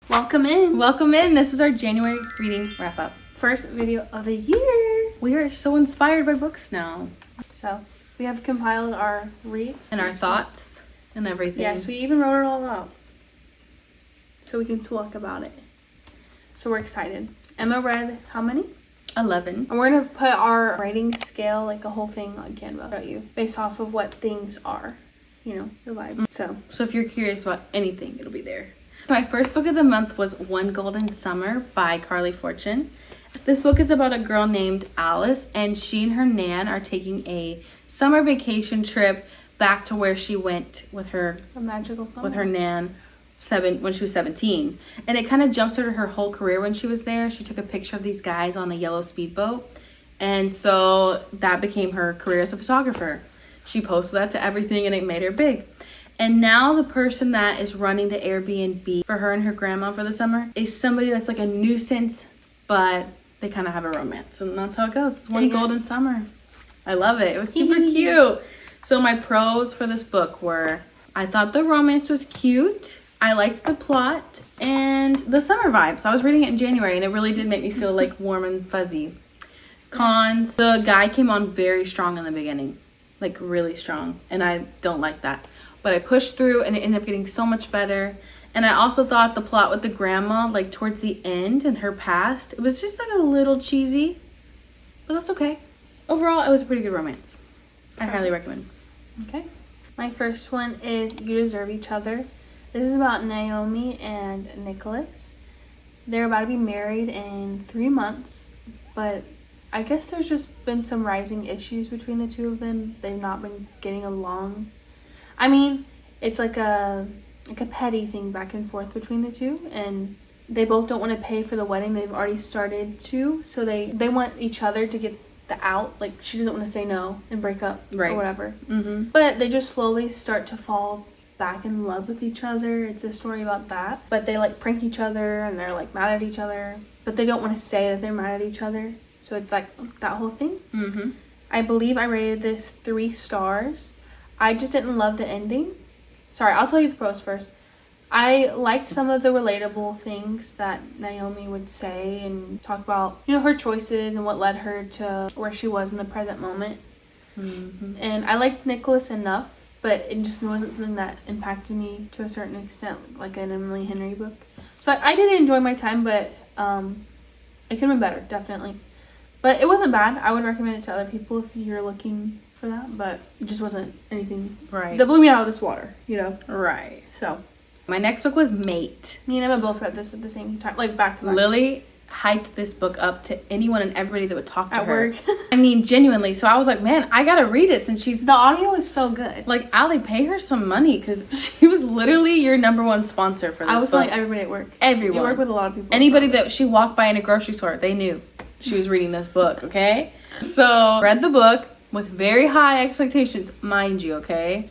Welcome in. Welcome in. This is our January reading wrap up. First video of the year. We are so inspired by books now. So we have compiled our reads. And our thoughts and everything. Yes, we even wrote it all out. So we can talk about it. So we're excited. Emma read how many? 11. And we're going to put our rating scale, like a whole thing on Canva about you, based off of what things are. You know, the vibe. So if you're curious about anything, it'll be there. So my first book of the month was One Golden Summer by Carly Fortune. This book is about a girl named Alice, and she and her nan are taking a summer vacation trip back to where she went with her nan when she was 17. And it kind of jump started her whole career when she was there. She took a picture of these guys on a yellow speedboat, and so that became her career as a photographer. She posted that to everything, and it made her big. And now the person that is running the Airbnb for her and her grandma for the summer is somebody that's like a nuisance, but they kind of have a romance. And that's how it goes. It's One Golden Summer. I love it. It was super cute. So my pros for this book were, I thought the romance was cute. I liked the plot and the summer vibes. I was reading it in January, and it really did make me feel like warm and fuzzy. Cons, the guy came on very strong in the beginning. Like really strong. And I don't like that. But I pushed through, and it ended up getting so much better. And I also thought the plot with the grandma, like towards the end and her past, it was just like a little cheesy. But that's okay. Overall, it was a pretty good romance. I highly recommend. Okay. My first one is You Deserve Each Other. This is about Naomi and Nicholas. They're about to be married in 3 months, but I guess there's just been some rising issues between the two of them. They've not been getting along. I mean, it's like a petty thing back and forth between the two, and they both don't want to pay for the wedding. They've already started to, so they want each other to get the out. Like, she doesn't want to say no and break up or whatever. Mm-hmm. But they just slowly start to fall back in love with each other. It's a story about that. But they like prank each other, and they're like mad at each other, but they don't want to say that they're mad at each other. So it's like that whole thing. Mm-hmm. I believe I rated this 3 stars. I just didn't love the ending. Sorry, I'll tell you the pros first. I liked some of the relatable things that Naomi would say and talk about, you know, her choices and what led her to where she was in the present moment. Mm-hmm. And I liked Nicholas enough, but it just wasn't something that impacted me to a certain extent, like an Emily Henry book. So I did enjoy my time, but it could have been better, definitely. But it wasn't bad. I would recommend it to other people if you're looking for that, but it just wasn't anything that blew me out of this water, you know? Right. So my next book was Mate. Me and Emma both read this at the same time, like back to back. Lily hyped this book up to anyone and everybody that would talk to her. At work. I mean, genuinely. So I was like, man, I gotta read it since the audio is so good. Like, Allie, pay her some money, because she was literally your #1 sponsor for this book. I was telling everybody at work. Everyone. You work with a lot of people. Anybody that she walked by in a grocery store, they knew she was reading this book, okay? So, read the book with very high expectations, mind you, okay?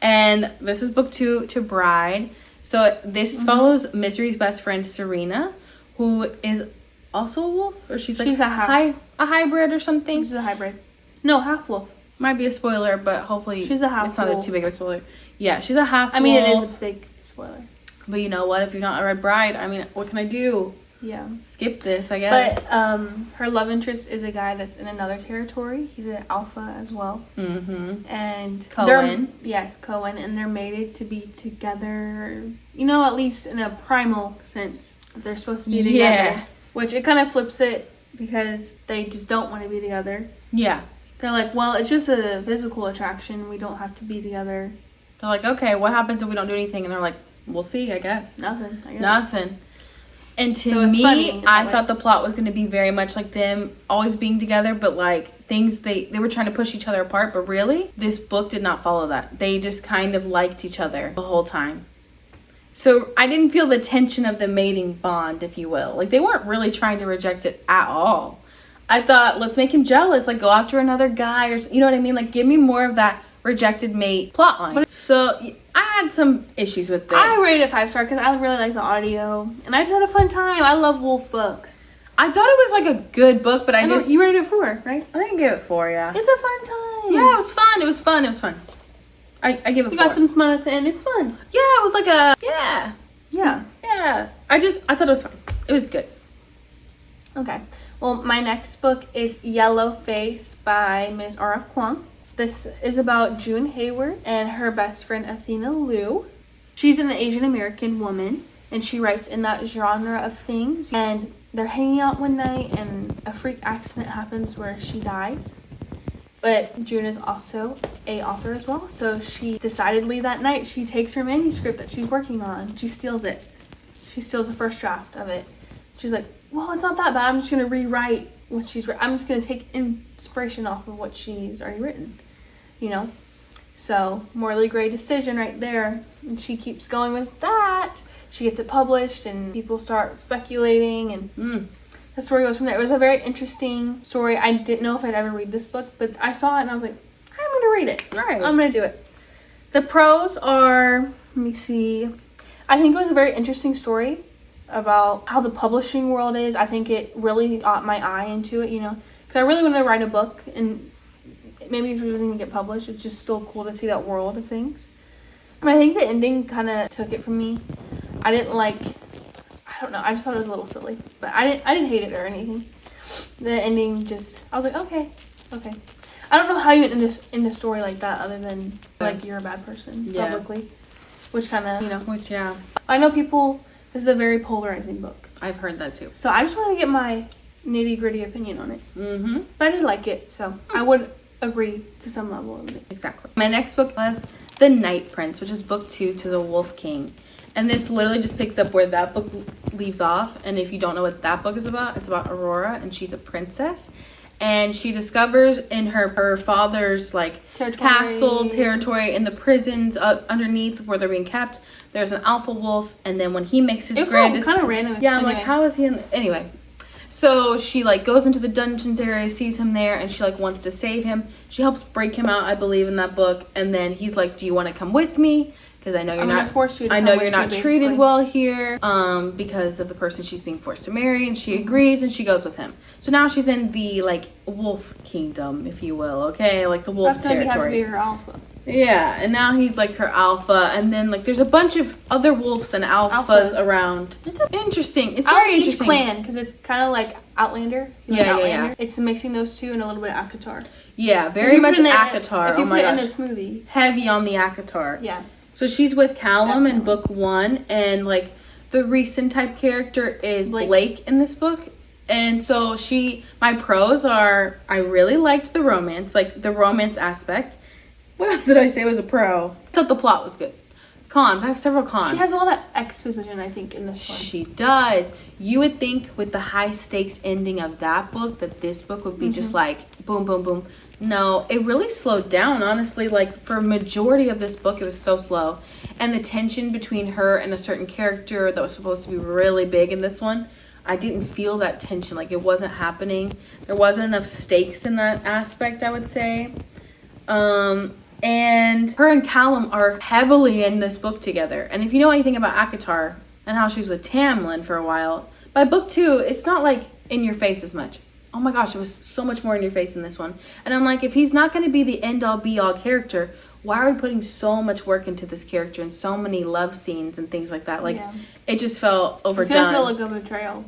And this is book 2 to Bride. So this follows Misery's best friend, Serena, who is also a wolf, or she's like a hybrid or something. She's a hybrid. No, half wolf. Might be a spoiler, but hopefully she's a half it's not wolf. Too big of a spoiler. Yeah, she's a half wolf. I mean, it is a big spoiler. But you know what? If you've not read Bride, I mean, what can I do? Yeah. Skip this, I guess. But her love interest is a guy that's in another territory. He's an alpha as well. Mm-hmm. And Cohen. Cohen. And they're mated to be together, you know, at least in a primal sense. They're supposed to be together. Yeah. Which it kind of flips it, because they just don't want to be together. Yeah. They're like, well, it's just a physical attraction. We don't have to be together. They're like, okay, what happens if we don't do anything? And they're like, we'll see, I guess. Nothing, I guess. Nothing. And to me, I thought the plot was going to be very much like them always being together, but like things they were trying to push each other apart. But really, this book did not follow that. They just kind of liked each other the whole time. So I didn't feel the tension of the mating bond, if you will. Like, they weren't really trying to reject it at all. I thought, let's make him jealous. Like, go after another guy, or you know what I mean? Like, give me more of that rejected mate plotline. So I had some issues with this. I rated it 5 stars because I really like the audio, and I just had a fun time. I love wolf books. I thought it was like a good book, but you rated it 4, right? I think I gave it 4, yeah. It's a fun time. Yeah, it was fun. It was fun. It was fun. I give it 4. You got some smut at the end. It's fun. Yeah, it was like a Yeah. I I thought it was fine. It was good. Okay. Well, my next book is Yellowface by Ms. R.F. Kuang. This is about June Hayward and her best friend Athena Liu. She's an Asian American woman, and she writes in that genre of things. And they're hanging out one night, and a freak accident happens where she dies. But June is also an author as well, so she decidedly that night she takes her manuscript that she's working on. She steals it. She steals the first draft of it. She's like, well, it's not that bad. I'm just going to rewrite what she's written. I'm just going to take inspiration off of what she's already written, you know? So, morally gray decision right there. And she keeps going with that. She gets it published and people start speculating and the story goes from there. It was a very interesting story. I didn't know if I'd ever read this book, but I saw it and I was like, I'm going to read it. All right. I'm going to do it. The pros are, let me see. I think it was a very interesting story about how the publishing world is. I think it really got my eye into it, you know, because I really want to write a book, and maybe if it doesn't even get published, it's just still cool to see that world of things. And I think the ending kind of took it from me. I didn't like, I don't know, I just thought it was a little silly, but I didn't hate it or anything. The ending just, I was like, okay. I don't know how you end a story like that other than like you're a bad person publicly, which kind of, you know, I know people. This is a very polarizing book. I've heard that too. So I just want to get my nitty-gritty opinion on it. But I did like it, so I would agree to some level of it. Exactly. My next book was The Night Prince, which is book 2 to The Wolf King. And this literally just picks up where that book leaves off. And if you don't know what that book is about, it's about Aurora, and she's a princess. And she discovers in her father's like castle territory in the prisons underneath where they're being kept, there's an alpha wolf, and then when he makes his grandest, kind of random. Yeah, I'm like, how is he in anyway? So she like goes into the dungeons area, sees him there, and she like wants to save him. She helps break him out, I believe, in that book. And then he's like, "Do you want to come with me? Because I know you're not force you to I know you're not treated well here, because of the person she's being forced to marry." And she agrees, and she goes with him. So now she's in the like wolf kingdom, if you will. Okay, like the wolf territories. That's gonna have to be her alpha. Yeah, and now he's like her alpha, and then like there's a bunch of other wolves and alphas around. It's interesting. It's very interesting. Each clan, because it's kind of like Outlander. Yeah. It's mixing those two and a little bit of ACOTAR. Yeah, very much ACOTAR. If you put it in a smoothie. Heavy on the ACOTAR. Yeah. So she's with Callum in book 1, and like the recent type character is Blake in this book. And so my pros are, I really liked the romance, like the romance aspect. What else did I say was a pro? I thought the plot was good. Cons, I have several cons. She has a lot of exposition, I think, in this one. She does. You would think with the high stakes ending of that book that this book would be just like boom, boom, boom. No, it really slowed down, honestly. Like for majority of this book, it was so slow. And the tension between her and a certain character that was supposed to be really big in this one, I didn't feel that tension. Like it wasn't happening. There wasn't enough stakes in that aspect, I would say. And her and Callum are heavily in this book together. And if you know anything about ACOTAR and how she's with Tamlin for a while, by book 2, it's not like in your face as much. Oh my gosh, it was so much more in your face in this one. And I'm like, if he's not going to be the end-all be-all character, why are we putting so much work into this character and so many love scenes and things like that? Like, it just felt overdone. It's going to feel like a betrayal.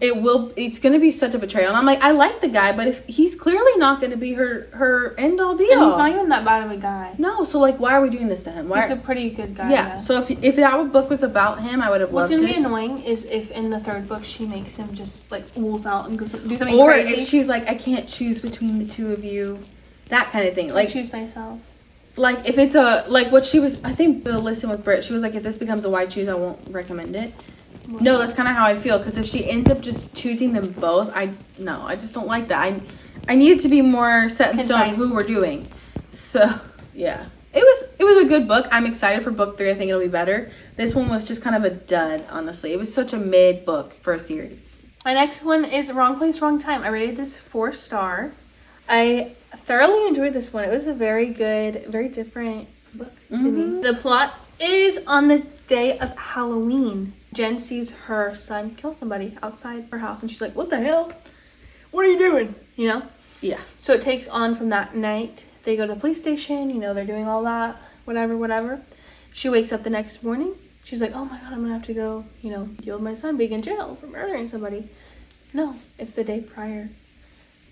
It's going to be such a betrayal. And I'm like, I like the guy, but if he's clearly not going to be her end-all be-all. And he's not even that bad of a guy. No, so like, why are we doing this to him? He's a pretty good guy. Yeah, so if that book was about him, I would have loved it. What's going to be annoying is if in the 3rd book she makes him just like wolf out and do something crazy. Or if she's like, I can't choose between the two of you. That kind of thing. Like, choose myself. Like, if it's what she was, I think the listen with Britt, she was like, if this becomes a why choose, I won't recommend it. Wow. No, that's kind of how I feel, because if she ends up just choosing them both, I just don't like that. I need it to be more set in stone who we're doing. So, yeah. It was a good book. I'm excited for book 3. I think it'll be better. This one was just kind of a dud, honestly. It was such a mid book for a series. My next one is Wrong Place, Wrong Time. I rated this 4-star. I thoroughly enjoyed this one. It was a very good, very different book to me. The plot is on the day of Halloween. Jen sees her son kill somebody outside her house, and she's like, what the hell? What are you doing? You know? Yeah. So it takes on from that night. They go to the police station, they're doing all that, whatever. She wakes up the next morning. she's like, oh my God, I'm gonna have to go, you know, deal with my son being in jail for murdering somebody. No, it's the day prior.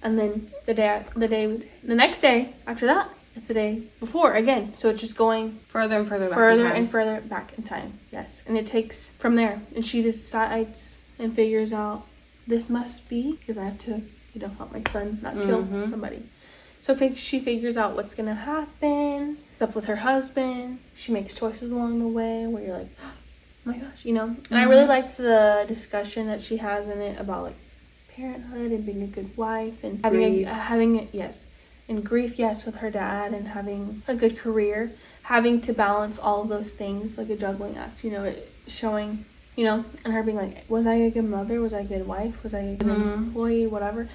And then the next day after that, it's the day before again. So it's just going further and further back further in time. and further back in time. Yes. And it takes from there. And she decides and figures out, this must be because I have to, you know, help my son not kill somebody. So she figures out what's going to happen, stuff with her husband. She makes choices along the way where you're like, oh my gosh, you know. And I really liked the discussion that she has in it about like parenthood and being a good wife and having and grief, yes, with her dad, and having a good career, having to balance all of those things like a juggling act, you know, it showing, you know, and her being like, was I a good mother? Was I a good wife? Was I a good employee? Whatever.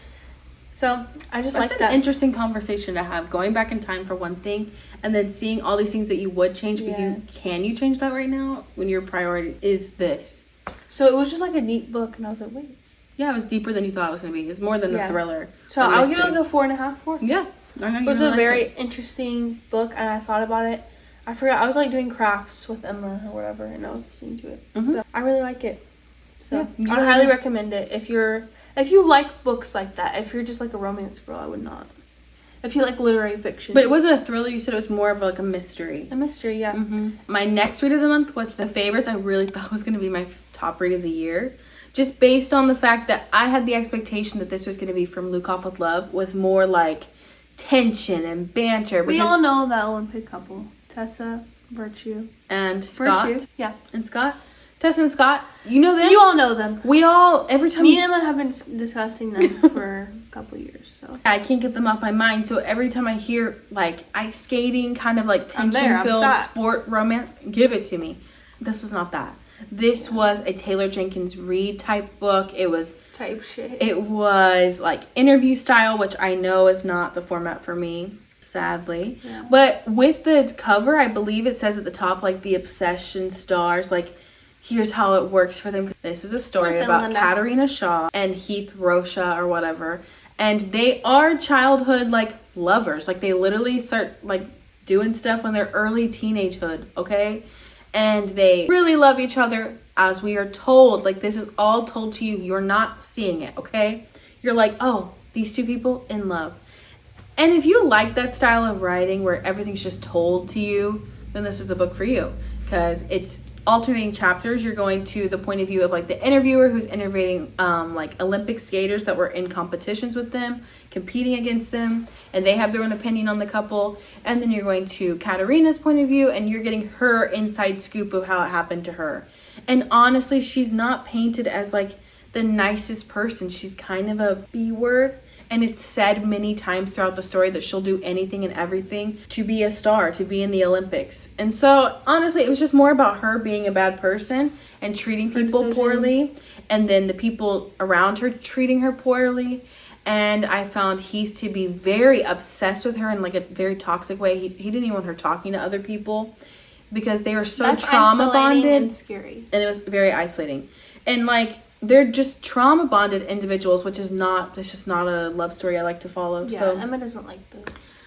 So I just like that. That's an interesting conversation to have, going back in time for one thing, and then seeing all these things that you would change, but can you change that right now when your priority is this? So it was just like a neat book, and I was like, wait. Yeah, it was deeper than you thought it was going to be. It's more than the thriller. So I would give it like a 4.5. Yeah. It was a very interesting book, and I thought about it. I forgot. I was like doing crafts with Emma or whatever, and I was listening to it. So I really like it. So I would highly recommend it if you like books like that. If you're just like a romance girl, I would not. If you like literary fiction. But it wasn't a thriller. You said it was more of like a mystery. A mystery, yeah. My next read of the month was The Favorites. I really thought was going to be my top read of the year. Just based on the fact that I had the expectation that this was going to be from Luke Off with Love with more like tension and banter. We all know that Olympic couple. Tessa, Virtue. And Scott. Virtue, yeah. And Scott. Tessa and Scott. You know them? You all know them. We all, every time. Me and Emma have been discussing them for a couple years, so. I can't get them off my mind. So every time I hear like ice skating, kind of like tension-filled sport romance, give it to me. This was not that. This was a Taylor Jenkins Reid type book. It was type shit. It was like interview style, which I know is not the format for me, sadly. Yeah. But with the cover, I believe it says at the top like the obsession stars, like here's how it works for them. This is a story about Katarina Shaw and Heath Rocha or whatever, and they are childhood like lovers. Like they literally start like doing stuff when they're early teenagehood. Okay. And they really love each other, as we are told. Like, this is all told to you. You're not seeing it, okay? You're like, oh, these two people in love. And if you like that style of writing where everything's just told to you, then this is the book for you. Because it's alternating chapters. You're going to the point of view of, like, the interviewer who's interviewing, like, Olympic skaters that were in competitions with them, competing against them, and they have their own opinion on the couple. And then you're going to Katarina's point of view, and you're getting her inside scoop of how it happened to her. And honestly, she's not painted as like the nicest person. She's kind of a B word, and it's said many times throughout the story that she'll do anything and everything to be a star, to be in the Olympics. And so honestly, it was just more about her being a bad person and treating people poorly, and then the people around her treating her poorly. And I found Heath to be very obsessed with her in like a very toxic way. He didn't even want her talking to other people because they were so trauma bonded and scary. And it was very isolating. And like they're just trauma bonded individuals, which is not, it's just not a love story I like to follow. Yeah, so Emma doesn't like those.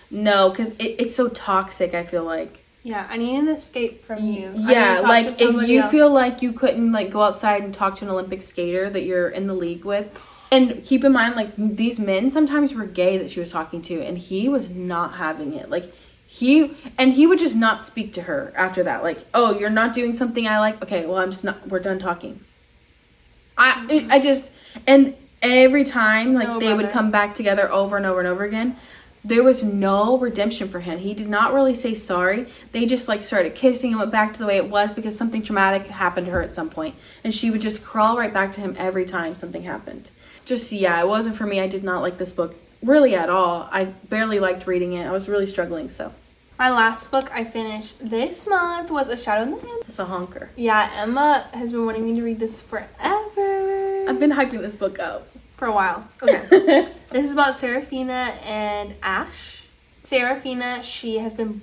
No, because it's so toxic, I feel like. Yeah, I need an escape from you. Yeah, like if you feel like you couldn't like go outside and talk to an Olympic skater that you're in the league with. And keep in mind, like, these men sometimes were gay that she was talking to, and he was not having it. Like, he would just not speak to her after that. Like, oh, you're not doing something I like? Okay, well, I'm just not, we're done talking. And every time, like, they would come back together over and over and over again, there was no redemption for him. He did not really say sorry. They just, like, started kissing and went back to the way it was because something traumatic happened to her at some point. And she would just crawl right back to him every time something happened. Just, yeah, it wasn't for me. I did not like this book really at all. I barely liked reading it. I was really struggling, so. My last book I finished this month was A Shadow in the Wind. It's a honker. Yeah, Emma has been wanting me to read this forever. I've been hyping this book up. For a while. Okay. This is about Serafina and Ash. Serafina, she has been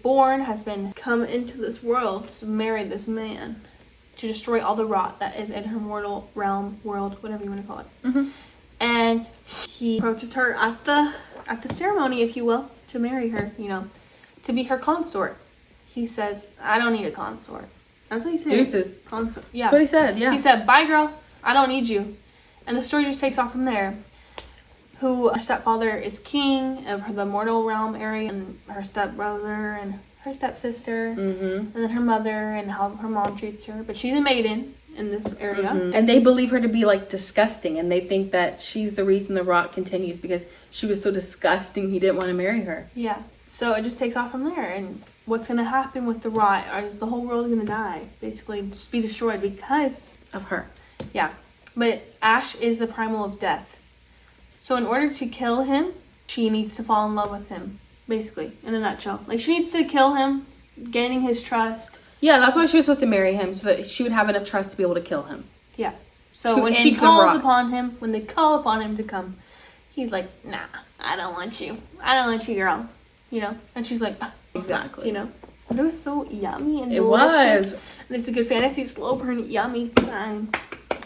come into this world to marry this man to destroy all the rot that is in her mortal realm, world, whatever you want to call it. Mm-hmm. And he approaches her at the ceremony, if you will, to marry her, you know, to be her consort. He says, I don't need a consort. That's what he said. Deuces. Yeah. That's what he said, yeah. He said, bye, girl. I don't need you. And the story just takes off from there. Her stepfather is king of the mortal realm area, and her stepbrother and her stepsister, and then her mother and how her mom treats her. But she's a maiden in this area. And they believe her to be like disgusting, and they think that she's the reason the rot continues because she was so disgusting he didn't want to marry her. Yeah. So it just takes off from there. And what's going to happen with the rot is the whole world going to die. Basically, just be destroyed because of her. Yeah. But Ash is the primal of death. So in order to kill him, she needs to fall in love with him. Basically, in a nutshell. Like, she needs to kill him, gaining his trust. Yeah, that's why she was supposed to marry him, so that she would have enough trust to be able to kill him. Yeah. So when she calls upon him, when they call upon him to come, he's like, nah, I don't want you. I don't want you, girl. You know? And she's like, exactly. You know? But it was so yummy and It delicious. was. And it's a good fantasy, slow burn, yummy time.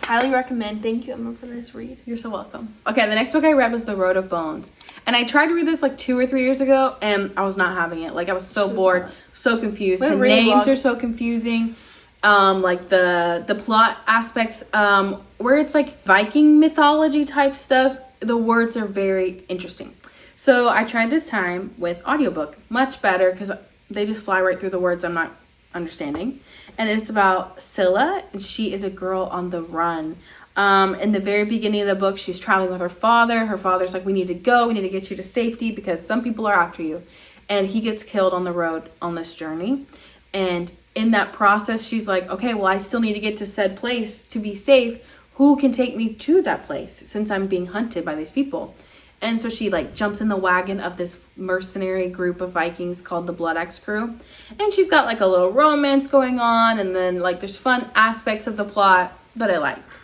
Highly recommend. Thank you, Emma, for this read. You're so welcome. Okay, the next book I read was The Road of Bones. And I tried to read this like 2 or 3 years ago, and I was not having it. Like, I was so bored, so confused. The names are so confusing. Like the plot aspects, where it's like Viking mythology type stuff, the words are very interesting. So I tried this time with audiobook. Much better because they just fly right through the words I'm not understanding. And it's about Scylla, and she is a girl on the run. In the very beginning of the book, she's traveling with her father. Her father's like, we need to go. We need to get you to safety because some people are after you. And he gets killed on the road on this journey. And in that process, she's like, okay, well, I still need to get to said place to be safe. Who can take me to that place since I'm being hunted by these people? And so she like jumps in the wagon of this mercenary group of Vikings called the Blood Axe Crew. And she's got like a little romance going on. And then like there's fun aspects of the plot that I liked.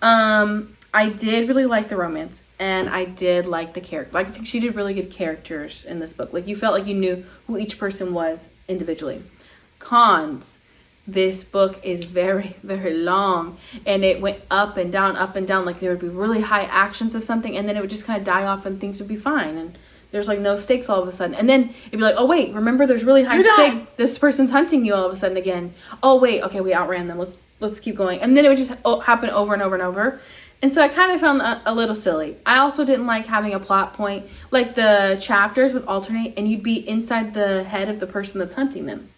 I did really like the romance, and I did like the character. Like, I think she did really good characters in this book. Like, you felt like you knew who each person was individually. Cons. This book is very, very long, and it went up and down, like there would be really high actions of something, and then it would just kind of die off and things would be fine, and there's like no stakes all of a sudden. And then it'd be like, oh wait, remember there's really high stakes. This person's hunting you all of a sudden again. Oh wait, okay, we outran them. Let's keep going. And then it would just happen over and over and over. And so I kind of found a little silly. I also didn't like having a plot point. Like the chapters would alternate and you'd be inside the head of the person that's hunting them.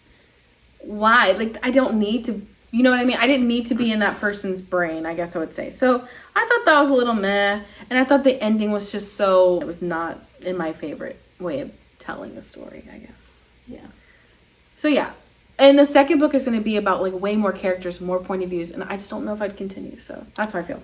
Why? Like, I don't need to, you know what I mean? I didn't need to be in that person's brain, I guess I would say. So I thought that was a little meh. And I thought the ending was just so, it was not in my favorite way of telling a story, I guess. Yeah. So yeah. And the second book is going to be about like way more characters, more point of views. And I just don't know if I'd continue. So that's how I feel.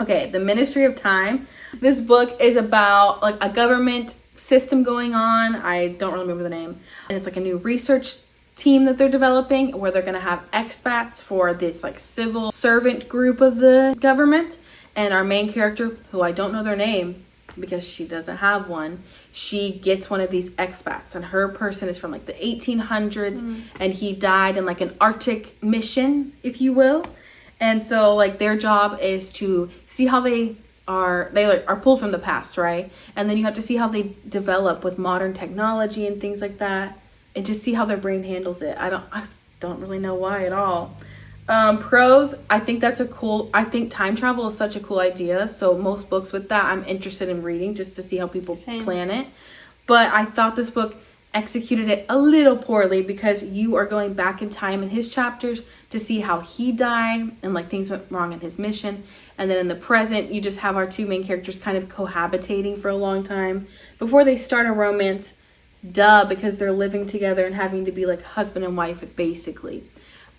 Okay, The Ministry of Time. This book is about like a government system going on. I don't really remember the name. And it's like a new research team that they're developing where they're going to have expats for this like civil servant group of the government. And our main character, who I don't know their name because she doesn't have one, she gets one of these expats. And her person is from like the 1800s. And he died in like an Arctic mission, if you will. And so like their job is to see how they are pulled from the past, right? And then you have to see how they develop with modern technology and things like that, and just see how their brain handles it. I don't really know why at all. Pros, I think I think time travel is such a cool idea. So most books with that I'm interested in reading just to see how people plan it. But I thought this book executed it a little poorly because you are going back in time in his chapters to see how he died and like things went wrong in his mission. And then in the present, you just have our two main characters kind of cohabitating for a long time before they start a romance. Because they're living together and having to be like husband and wife basically.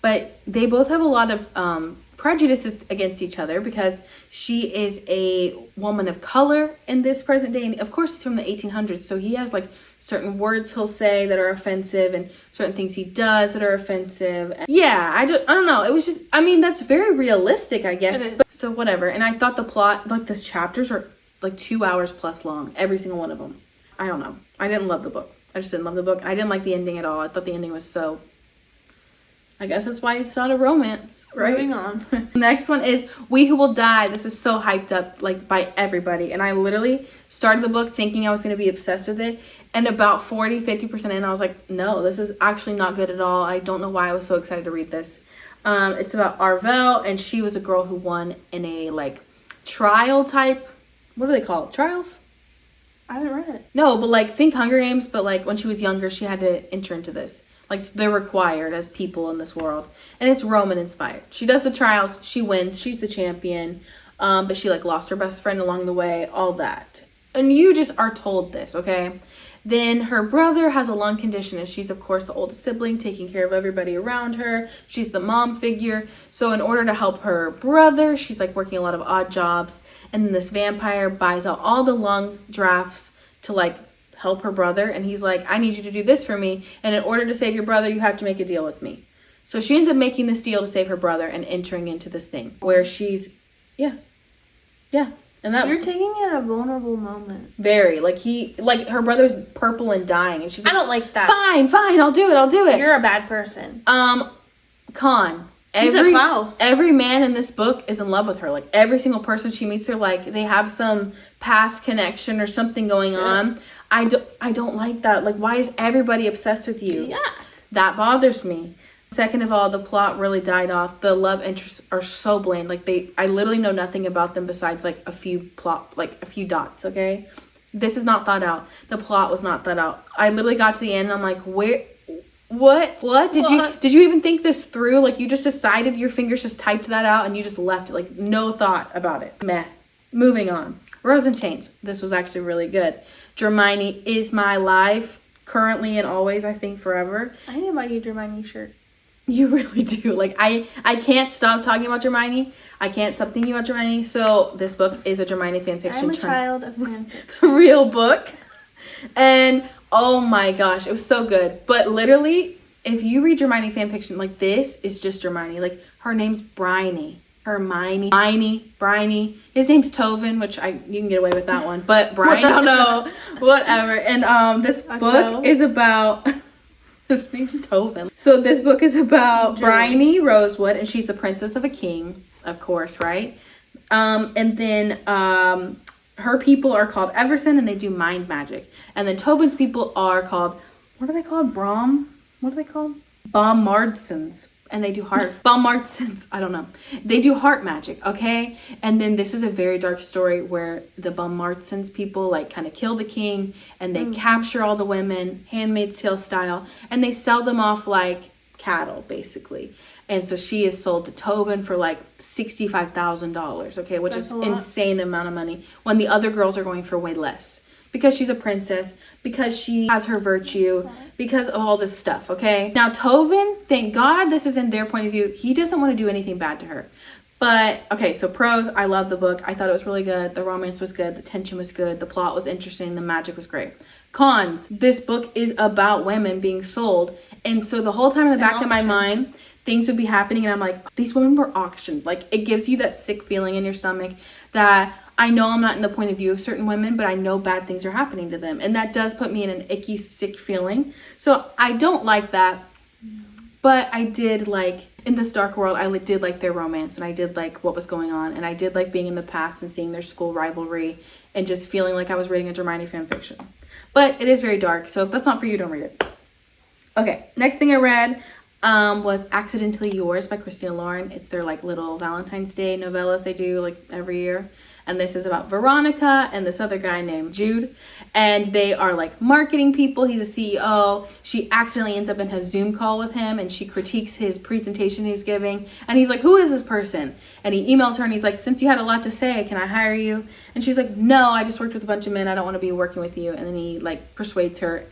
But they both have a lot of prejudices against each other because she is a woman of color in this present day. And of course, he's from the 1800s. So he has like certain words he'll say that are offensive and certain things he does that are offensive. Yeah, I don't know. It was just, I mean, that's very realistic, I guess. So whatever. And I thought the plot, like the chapters are like 2 hours plus long, every single one of them. I don't know. I didn't love the book. I just didn't love the book. I didn't like the ending at all. I thought the ending was so... I guess that's why it's not a romance, right? Moving on. Next one is We Who Will Die. This is so hyped up like by everybody. And I literally started the book thinking I was going to be obsessed with it. And about 40-50% in, I was like, no, this is actually not good at all. I don't know why I was so excited to read this. It's about Arvel, and she was a girl who won in a like trial type. What do they call it? Trials? I haven't read it. No, but like think Hunger Games, but like when she was younger, she had to enter into this. Like they're required as people in this world, and it's Roman inspired. She does the trials, she wins, she's the champion, but she like lost her best friend along the way, all that. And you just are told this, okay? Then her brother has a lung condition, and she's of course the oldest sibling, taking care of everybody around her. She's the mom figure. So in order to help her brother, she's like working a lot of odd jobs. And then this vampire buys out all the lung drafts to like help her brother. And he's like, I need you to do this for me. And in order to save your brother, you have to make a deal with me. So she ends up making this deal to save her brother and entering into this thing where she's, yeah. And that You're taking it at a vulnerable moment. very like her brother's purple and dying, and she's like, I don't like that. Fine, I'll do it. You're a bad person. Con. He's a Klaus. Every man in this book is in love with her. Like every single person she meets, they're like they have some past connection or something going on. I don't like that. Like, why is everybody obsessed with you? Yeah. That bothers me. Second of all, the plot really died off. The love interests are so bland. Like I literally know nothing about them besides like a few dots. Okay, this is not thought out. The plot was not thought out. I literally got to the end and I'm like, what did you even think this through? Like you just decided, your fingers just typed that out and you just left it, like no thought about it. Meh. Moving on. Rose and Chains. This was actually really good. Hermione is my life currently and always, I think forever. I need to buy you a Hermione shirt. You really do. Like I can't stop talking about Hermione. I can't stop thinking about Hermione. So this book is a Hermione fanfiction. I'm a child of fanfiction. Real book. And oh my gosh, it was so good. But literally, if you read Hermione fanfiction, like this is just Hermione. Like her name's Bryony. Bryony. His name's Tovin, which you can get away with that one. But Brian, I don't know. Whatever. And this book is about his name's Tovin. So this book is about Bryony Rosewood, and she's the princess of a king, of course, right? And then her people are called Everson, and they do mind magic. And then Tovin's people are called, what are they called? What are they called? Bombardsons. And they do Bombardsons. I don't know. They do heart magic, okay? And then this is a very dark story where the Bombardsons people like kind of kill the king, and they capture all the women, Handmaid's Tale style, and they sell them off like cattle, basically. And so she is sold to Tobin for like $65,000, okay? Which is insane amount of money when the other girls are going for way less. Because she's a princess, because she has her virtue, because of all this stuff, okay? Now, Tovin, thank God this is in their point of view. He doesn't want to do anything bad to her. But, okay, so pros, I love the book. I thought it was really good. The romance was good. The tension was good. The plot was interesting. The magic was great. Cons, this book is about women being sold. And so the whole time in the back of my mind, things would be happening. And I'm like, these women were auctioned. Like, it gives you that sick feeling in your stomach that I know I'm not in the point of view of certain women, but I know bad things are happening to them. And that does put me in an icky, sick feeling. So I don't like that. But I did like, in this dark world, I did like their romance. And I did like what was going on. And I did like being in the past and seeing their school rivalry. And just feeling like I was reading a Hermione fanfiction. But it is very dark. So if that's not for you, don't read it. Okay, next thing I read was Accidentally Yours by Christina Lauren. It's their like little Valentine's Day novellas they do like every year. And this is about Veronica and this other guy named Jude. And they are like marketing people. He's a CEO. She accidentally ends up in a Zoom call with him, and she critiques his presentation he's giving. And he's like, who is this person? And he emails her and he's like, since you had a lot to say, can I hire you? And she's like, no, I just worked with a bunch of men. I don't want to be working with you. And then he like persuades her,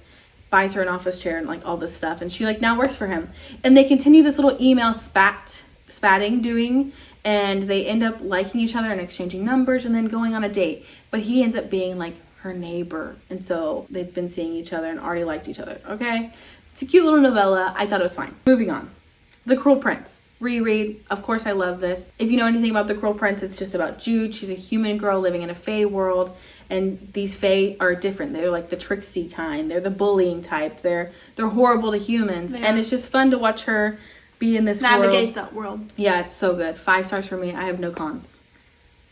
buys her an office chair and like all this stuff. And she like now works for him. And they continue this little email spatting doing. And they end up liking each other and exchanging numbers and then going on a date. But he ends up being like her neighbor. And so they've been seeing each other and already liked each other. Okay? It's a cute little novella. I thought it was fine. Moving on. The Cruel Prince. Reread. Of course, I love this. If you know anything about The Cruel Prince, it's just about Jude. She's a human girl living in a fae world. And these fae are different. They're like the tricksy kind. They're the bullying type. They're horrible to humans. And it's just fun to watch her be in this navigate that world. Yeah, it's so good. 5 stars for me. I have no cons.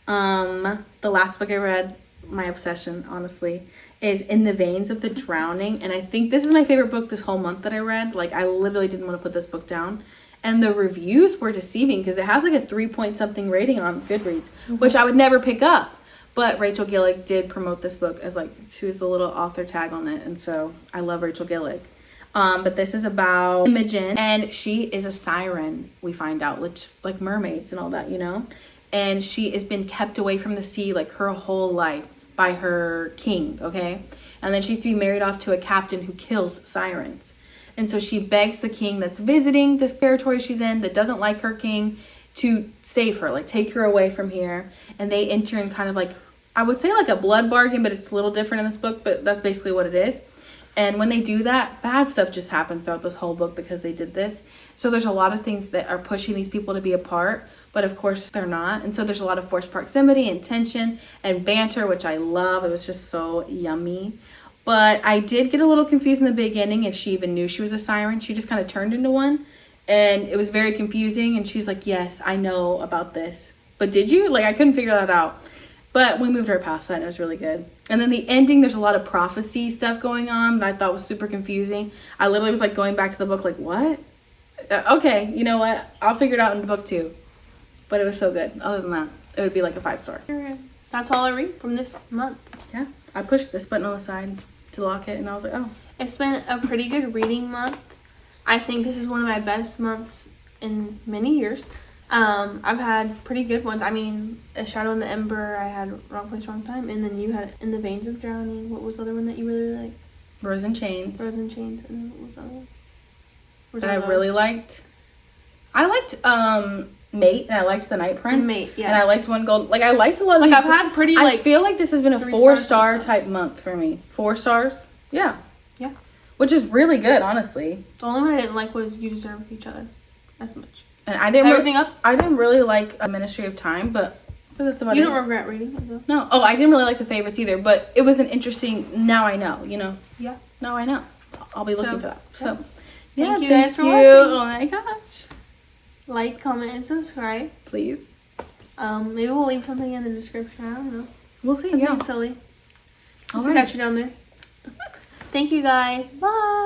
The last book I read, my obsession, honestly, is In the Veins of the Drowning. And I think this is my favorite book this whole month that I read. Like, I literally didn't want to put this book down. And the reviews were deceiving because it has like a 3-point-something rating on Goodreads, which I would never pick up. But Rachel Gillick did promote this book as like, she was the little author tag on it. And so I love Rachel Gillick. But this is about Imogen, and she is a siren, we find out, which, like mermaids and all that, you know? And she has been kept away from the sea like her whole life by her king, okay? And then she's to be married off to a captain who kills sirens. And so she begs the king that's visiting this territory she's in, that doesn't like her king, to save her, like take her away from here. And they enter in kind of like, I would say like a blood bargain, but it's a little different in this book, but that's basically what it is. And when they do that, bad stuff just happens throughout this whole book because they did this. So there's a lot of things that are pushing these people to be apart, but of course they're not. And so there's a lot of forced proximity and tension and banter, which I love. It was just so yummy. But I did get a little confused in the beginning if she even knew she was a siren. She just kind of turned into one. And it was very confusing. And she's like, yes, I know about this. But did you? Like, I couldn't figure that out. But we moved right past that and it was really good. And then the ending, there's a lot of prophecy stuff going on that I thought was super confusing. I literally was like going back to the book like, what? Okay, you know what? I'll figure it out in the book too. But it was so good. Other than that, it would be like a 5-star. That's all I read from this month. Yeah, I pushed this button on the side to lock it and I was like, oh. It's been a pretty good reading month. I think this is one of my best months in many years. I've had pretty good ones. I mean, A Shadow in the Ember, I had Wrong Place, Wrong Time, and then you had In the Veins of Drowning. What was the other one that you really liked? Rose and Chains. Rose and Chains, and what was the other one? That I really liked. I liked Mate, and I liked The Night Prince. Mate, yeah. And I liked One Gold. Like, I liked a lot of like these. I've had pretty I feel like this has been a 4-star type month for me. 4 stars? Yeah. Yeah. Which is really good, honestly. The only one I didn't like was You Deserve Each Other. As much. And I didn't Everything up? I didn't really like A Ministry of Time, but that's about it. You don't regret reading it though? No. Oh, I didn't really like the favorites either, but it was an interesting, now I know, you know? Yeah. Now I know. I'll be looking for that. So, yeah. Thank you thank guys for you. watching. Oh my gosh. Like, comment, and subscribe. Please. Maybe we'll leave something in the description. I don't know. We'll see. Something Yeah. silly. All Just right. got you down there. Thank you guys. Bye.